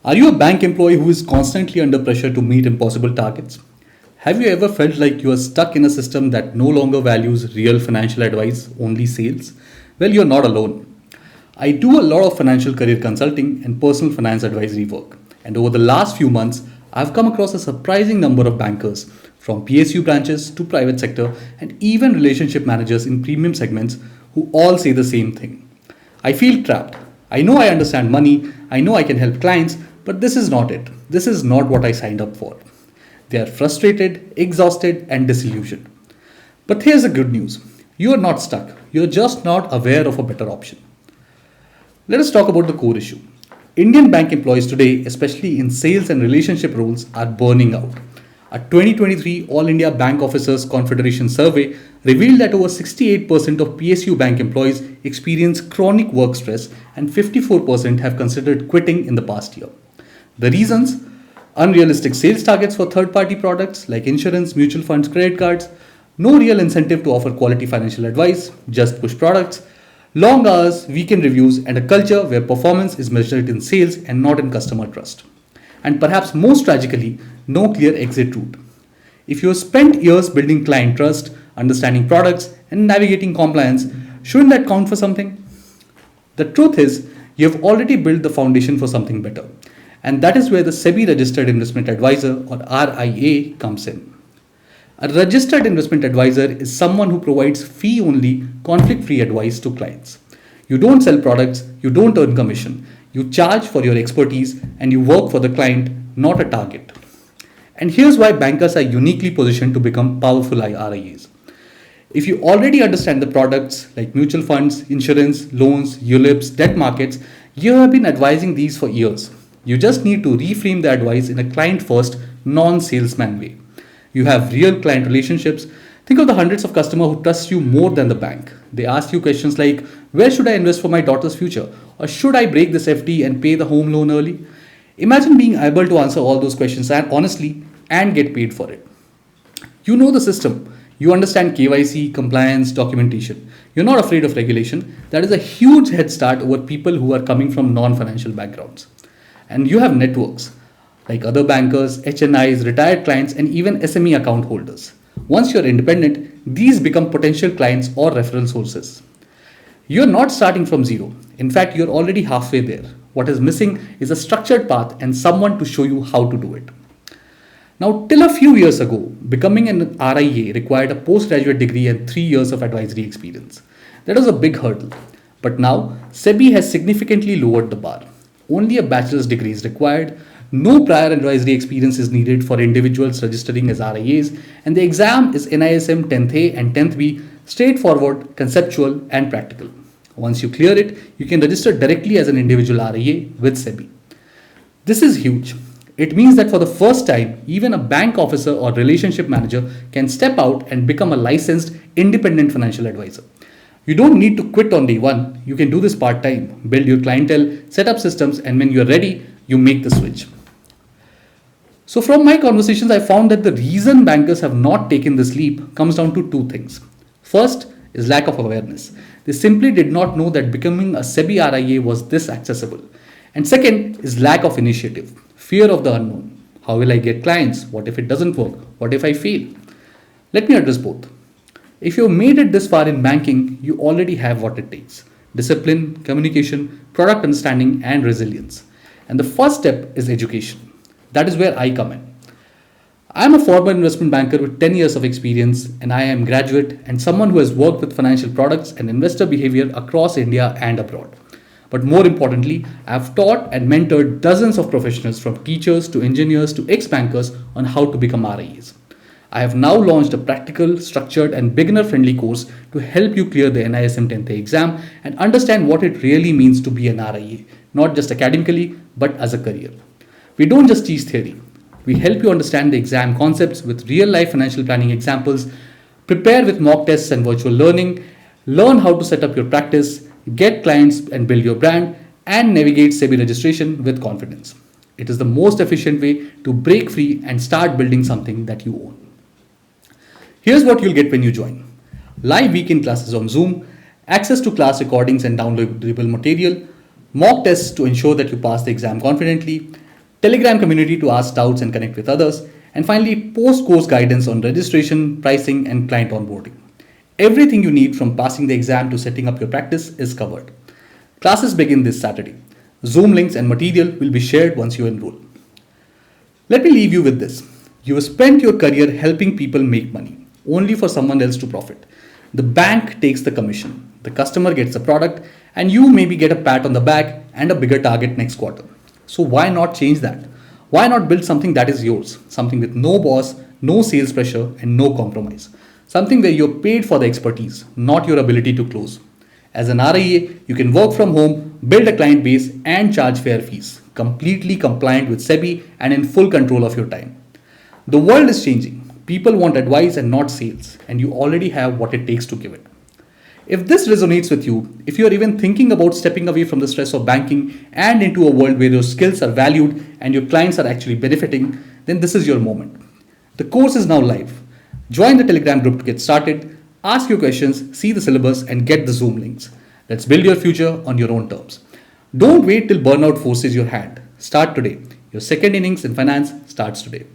Are you a bank employee who is constantly under pressure to meet impossible targets? Have you ever felt like you are stuck in a system that no longer values real financial advice, only sales? Well, you're not alone. I do a lot of financial career consulting and personal finance advisory work. And over the last few months, I've come across a surprising number of bankers, from PSU branches to private sector, and even relationship managers in premium segments who all say the same thing. I feel trapped. I know I understand money, I know I can help clients, but this is not it. This is not what I signed up for. They are frustrated, exhausted, and disillusioned. But here's the good news. You are not stuck. You're just not aware of a better option. Let us talk about the core issue. Indian bank employees today, especially in sales and relationship roles, are burning out. A 2023 All India Bank Officers Confederation survey revealed that over 68% of PSU bank employees experience chronic work stress and 54% have considered quitting in the past year. The reasons: unrealistic sales targets for third party products like insurance, mutual funds, credit cards, no real incentive to offer quality financial advice, just push products, long hours, weekend reviews, and a culture where performance is measured in sales and not in customer trust. And perhaps most tragically, no clear exit route. If you have spent years building client trust, understanding products, and navigating compliance, shouldn't that count for something? The truth is, you have already built the foundation for something better. And that is where the SEBI-registered investment advisor, or RIA, comes in. A registered investment advisor is someone who provides fee-only, conflict-free advice to clients. You don't sell products, you don't earn commission. You charge for your expertise and you work for the client, not a target. And here's why bankers are uniquely positioned to become powerful RIAs. If you already understand the products like mutual funds, insurance, loans, ULIPs, debt markets, you have been advising these for years. You just need to reframe the advice in a client-first, non-salesman way. You have real client relationships. Think of the hundreds of customers who trust you more than the bank. They ask you questions like, where should I invest for my daughter's future? Or should I break this FD and pay the home loan early? Imagine being able to answer all those questions and honestly and get paid for it. You know the system. You understand KYC, compliance, documentation. You're not afraid of regulation. That is a huge head start over people who are coming from non-financial backgrounds. And you have networks like other bankers, HNIs, retired clients, and even SME account holders. Once you're independent, these become potential clients or referral sources. You're not starting from zero. In fact, you're already halfway there. What is missing is a structured path and someone to show you how to do it. Now, till a few years ago, becoming an RIA required a postgraduate degree and 3 years of advisory experience. That was a big hurdle. But now, SEBI has significantly lowered the bar. Only a bachelor's degree is required. No prior advisory experience is needed for individuals registering as RIAs, and the exam is NISM 10th A and 10th B, straightforward, conceptual, and practical. Once you clear it, you can register directly as an individual RIA with SEBI. This is huge. It means that for the first time, even a bank officer or relationship manager can step out and become a licensed independent financial advisor. You don't need to quit on day one. You can do this part-time, build your clientele, set up systems, and when you're ready, you make the switch. So from my conversations, I found that the reason bankers have not taken this leap comes down to two things. First is lack of awareness. They simply did not know that becoming a SEBI RIA was this accessible. And second is lack of initiative, fear of the unknown. How will I get clients? What if it doesn't work? What if I fail? Let me address both. If you've made it this far in banking, you already have what it takes: discipline, communication, product understanding, and resilience. And the first step is education. That is where I come in. I am a former investment banker with 10 years of experience, and I am a graduate and someone who has worked with financial products and investor behavior across India and abroad. But more importantly, I have taught and mentored dozens of professionals, from teachers to engineers to ex-bankers, on how to become RIAs. I have now launched a practical, structured, and beginner-friendly course to help you clear the NISM 10th exam and understand what it really means to be an RIA, not just academically, but as a career. We don't just teach theory. We help you understand the exam concepts with real-life financial planning examples, prepare with mock tests and virtual learning, learn how to set up your practice, get clients and build your brand, and navigate SEBI registration with confidence. It is the most efficient way to break free and start building something that you own. Here's what you'll get when you join: live weekend classes on Zoom, access to class recordings and downloadable material, mock tests to ensure that you pass the exam confidently, Telegram community to ask doubts and connect with others, and finally, post-course guidance on registration, pricing, and client onboarding. Everything you need from passing the exam to setting up your practice is covered. Classes begin this Saturday. Zoom links and material will be shared once you enroll. Let me leave you with this. You have spent your career helping people make money, only for someone else to profit. The bank takes the commission, the customer gets the product, and you maybe get a pat on the back and a bigger target next quarter. So why not change that? Why not build something that is yours? Something with no boss, no sales pressure, and no compromise. Something where you're paid for the expertise, not your ability to close. As an RIA, you can work from home, build a client base, and charge fair fees, completely compliant with SEBI and in full control of your time. The world is changing. People want advice and not sales, and you already have what it takes to give it. If this resonates with you, if you are even thinking about stepping away from the stress of banking and into a world where your skills are valued and your clients are actually benefiting, then this is your moment. The course is now live. Join the Telegram group to get started, ask your questions, see the syllabus, and get the Zoom links. Let's build your future on your own terms. Don't wait till burnout forces your hand. Start today. Your second innings in finance starts today.